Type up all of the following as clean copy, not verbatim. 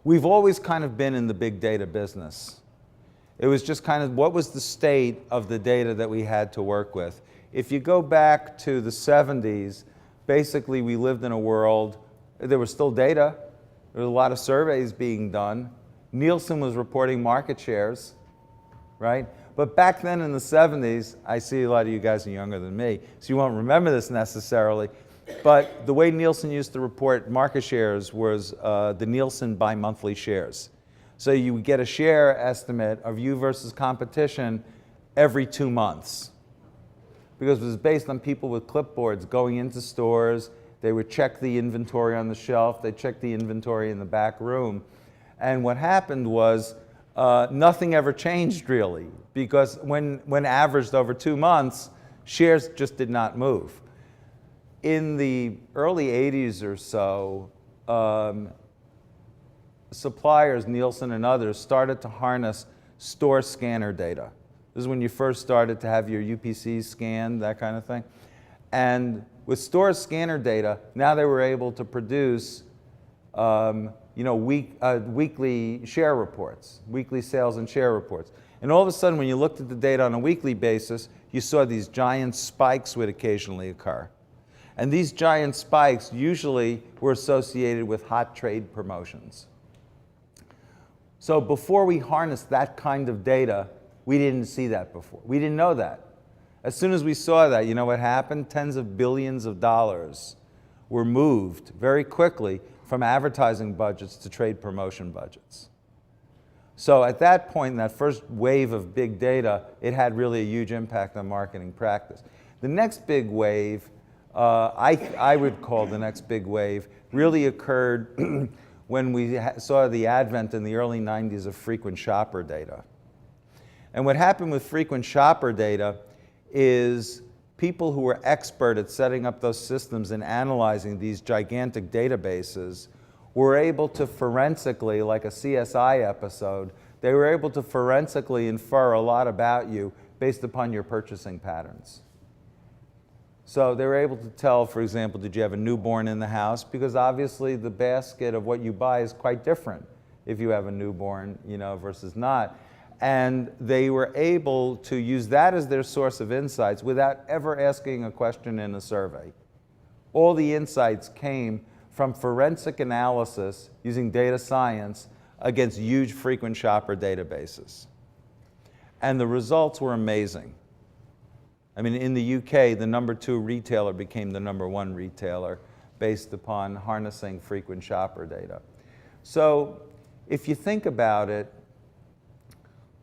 we've always kind of been in the big data business. It was just kind of what was the state of the data that we had to work with. If you go back to the 70s, basically we lived in a world, there was still data, there was a lot of surveys being done. Nielsen was reporting market shares, right? But back then in the 70s, I see a lot of you guys are younger than me, so you won't remember this necessarily, but the way Nielsen used to report market shares was the Nielsen bi-monthly shares. So you would get a share estimate of you versus competition every 2 months. Because it was based on people with clipboards going into stores, they would check the inventory on the shelf, they'd check the inventory in the back room. And what happened was nothing ever changed really, because when averaged over 2 months, shares just did not move. In the early 80s or so, suppliers, Nielsen and others, started to harness store scanner data. This is when you first started to have your UPCs scanned, that kind of thing. And with store scanner data, now they were able to produce weekly share reports, weekly sales and share reports. And all of a sudden, when you looked at the data on a weekly basis, you saw these giant spikes would occasionally occur. And these giant spikes usually were associated with hot trade promotions. So before we harnessed that kind of data, we didn't see that before. We didn't know that. As soon as we saw that, you know what happened? Tens of billions of dollars were moved very quickly from advertising budgets to trade promotion budgets. So at that point, in that first wave of big data, it had really a huge impact on marketing practice. The next big wave, I would call the next big wave, really occurred when we saw the advent in the early 90s of frequent shopper data. And what happened with frequent shopper data is people who were expert at setting up those systems and analyzing these gigantic databases were able to forensically, like a CSI episode, they were able to forensically infer a lot about you based upon your purchasing patterns. So they were able to tell, for example, did you have a newborn in the house? Because obviously the basket of what you buy is quite different if you have a newborn, versus not. And they were able to use that as their source of insights without ever asking a question in a survey. All the insights came from forensic analysis using data science against huge frequent shopper databases. And the results were amazing. I mean, in the UK, the #2 retailer became the #1 retailer based upon harnessing frequent shopper data. So if you think about it,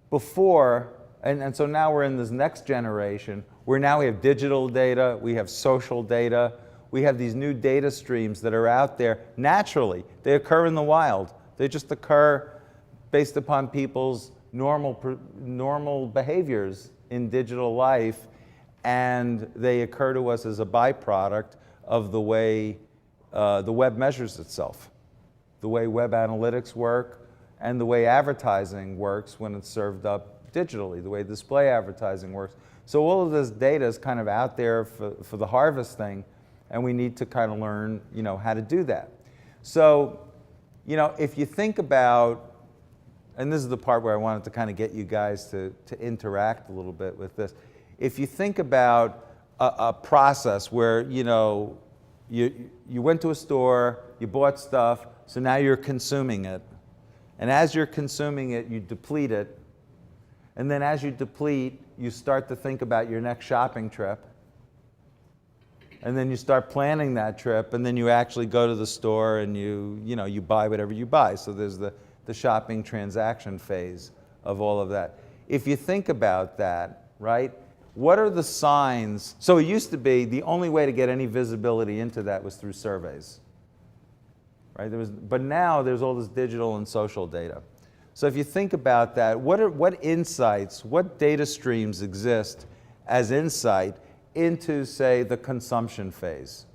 before, and so now we're in this next generation, where now we have digital data, we have social data, we have these new data streams that are out there naturally. They occur in the wild. They just occur based upon people's normal behaviors in digital life, and they occur to us as a byproduct of the way the web measures itself, the way web analytics work, and the way advertising works when it's served up digitally, the way display advertising works. So all of this data is kind of out there for the harvesting, and we need to kind of learn, how to do that. So, if you think about, and this is the part where I wanted to kind of get you guys to interact a little bit with this. If you think about a process where, you went to a store, you bought stuff, so now you're consuming it. And as you're consuming it, you deplete it. And then as you deplete, you start to think about your next shopping trip. And then you start planning that trip, and then you actually go to the store and you buy whatever you buy. So there's the shopping transaction phase of all of that. If you think about that, right, what are the signs? So it used to be the only way to get any visibility into that was through surveys. Right? But now there's all this digital and social data. So if you think about that, what insights, what data streams exist as insight into, say, the consumption phase?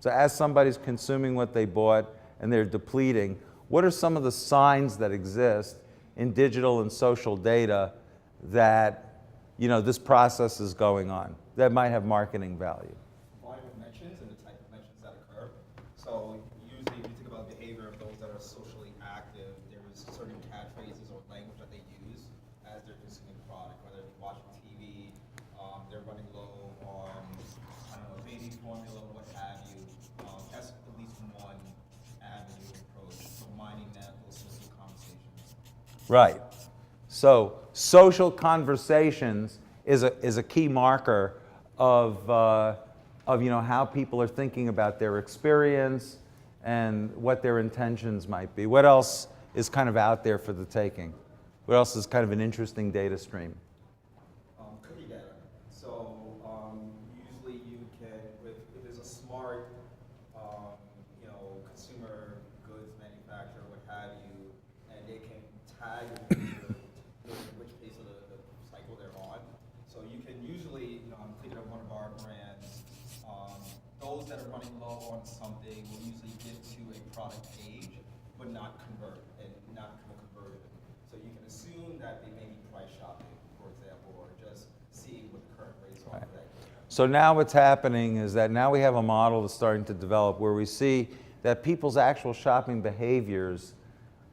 So as somebody's consuming what they bought and they're depleting, what are some of the signs that exist in digital and social data that this process is going on that might have marketing value? Volume of mentions and the type of mentions that occur. So usually if you think about behavior of those that are socially active, there's certain catchphrases or language that they use as they're consuming product, whether it's watching TV, they're running low on, I don't know, baby formula, what have you. That's at least one avenue approach, so minding that those social conversations. Right. So social conversations is a key marker of how people are thinking about their experience and what their intentions might be. What else is kind of out there for the taking? What else is kind of an interesting data stream? Cookie data. So usually you can, if there's a smart, consumer goods manufacturer, what have you, and they can tag which phase of the cycle they're on. So you can usually, I'm thinking of one of our brands, those that are running low on something will usually get to a product page, but not convert and not become converted. So you can assume that they may be price shopping, for example, or just seeing what the current rates are for that year. So now what's happening is that now we have a model that's starting to develop where we see that people's actual shopping behaviors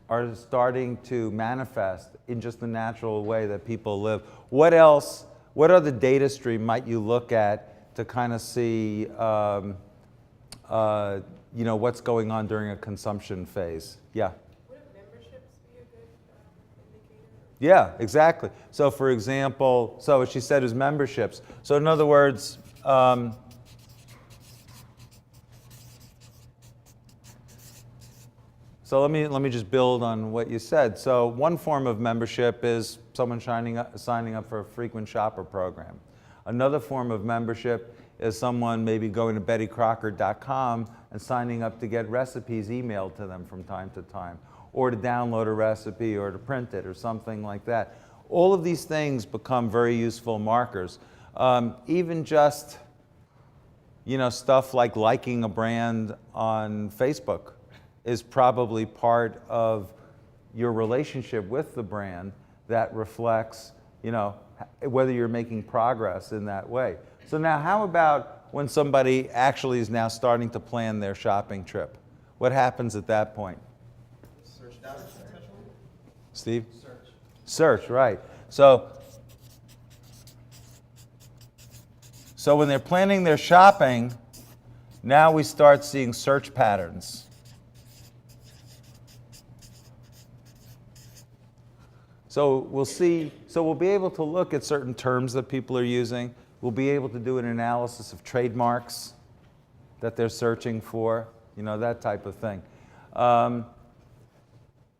are starting to manifest in just the natural way that people live. What else, what other data stream might you look at to kind of see what's going on during a consumption phase? Yeah? Would memberships be a good indicator? Yeah, exactly. So for example, so what she said is memberships. So in other words, so let me just build on what you said. So one form of membership is someone signing up for a frequent shopper program. Another form of membership is someone maybe going to bettycrocker.com and signing up to get recipes emailed to them from time to time, or to download a recipe or to print it or something like that. All of these things become very useful markers. Even just stuff like liking a brand on Facebook is probably part of your relationship with the brand that reflects, whether you're making progress in that way. So now how about when somebody actually is now starting to plan their shopping trip? What happens at that point? Search data potentially? Steve? Search. Search, right. So when they're planning their shopping, now we start seeing search patterns. So we'll be able to look at certain terms that people are using. We'll be able to do an analysis of trademarks that they're searching for, that type of thing.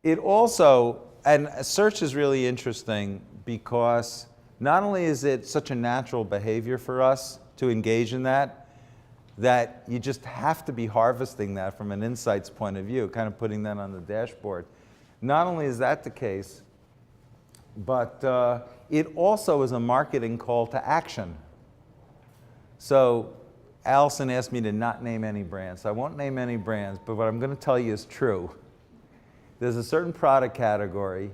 It also, and search is really interesting because not only is it such a natural behavior for us to engage in that you just have to be harvesting that from an insights point of view, kind of putting that on the dashboard. Not only is that the case, but it also is a marketing call to action. So Allison asked me to not name any brands. So I won't name any brands, but what I'm going to tell you is true. There's a certain product category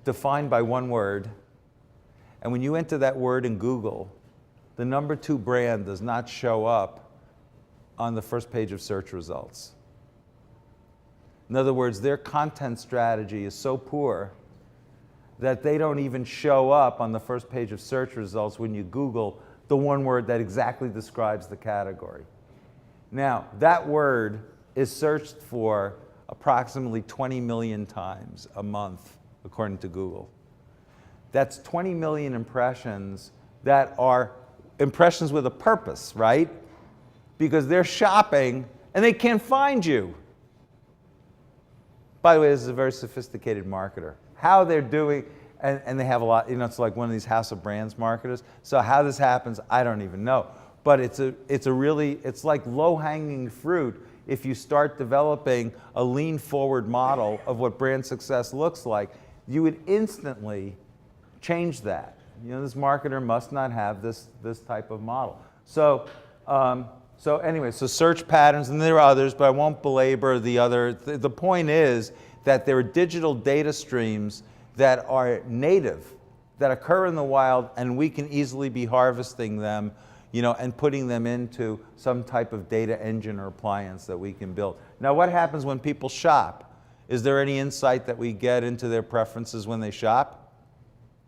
defined by one word, and when you enter that word in Google, the number 2 brand does not show up on the first page of search results. In other words, their content strategy is so poor that they don't even show up on the first page of search results when you Google the one word that exactly describes the category. Now, that word is searched for approximately 20 million times a month, according to Google. That's 20 million impressions that are impressions with a purpose, right? Because they're shopping and they can't find you. By the way, this is a very sophisticated marketer. How they're doing, and they have a lot, it's like one of these house of brands marketers. So how this happens, I don't even know. But it's like low-hanging fruit if you start developing a lean forward model of what brand success looks like. You would instantly change that. This marketer must not have this type of model. So anyway, so search patterns, and there are others, but I won't belabor the other. The point is that there are digital data streams that are native, that occur in the wild, and we can easily be harvesting them, you know, and putting them into some type of data engine or appliance that we can build. Now, what happens when people shop? Is there any insight that we get into their preferences when they shop?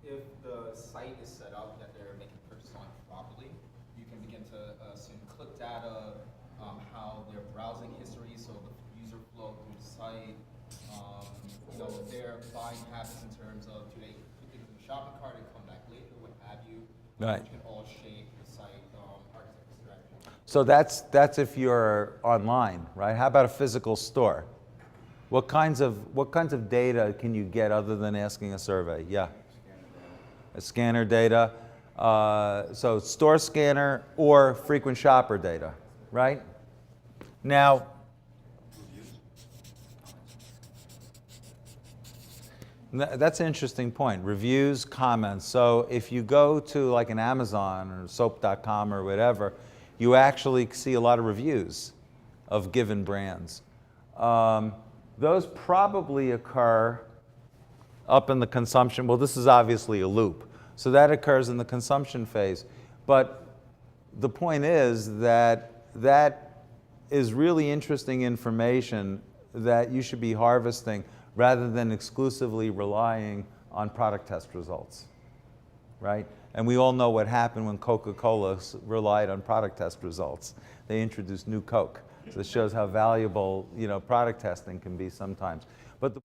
If the site is set up that they're making purchases on properly, you can begin to assume click data, how their browsing history, so the user flow through the site, you know, their buying habits in terms of do they put things in the shopping cart and come back later, what have you, Right. which can all shape the site architecture strategy. So that's if you're online, right? How about a physical store? What kinds of data can you get other than asking a survey? Yeah. A scanner data. So store scanner or frequent shopper data, right? Now, that's an interesting point. Reviews, comments. So if you go to like an Amazon or soap.com or whatever, you actually see a lot of reviews of given brands. Those probably occur up in the consumption. Well, this is obviously a loop. So that occurs in the consumption phase. But the point is that that is really interesting information that you should be harvesting rather than exclusively relying on product test results, right? And we all know what happened when Coca-Cola relied on product test results. They introduced new Coke. So it shows how valuable, you know, product testing can be sometimes. But the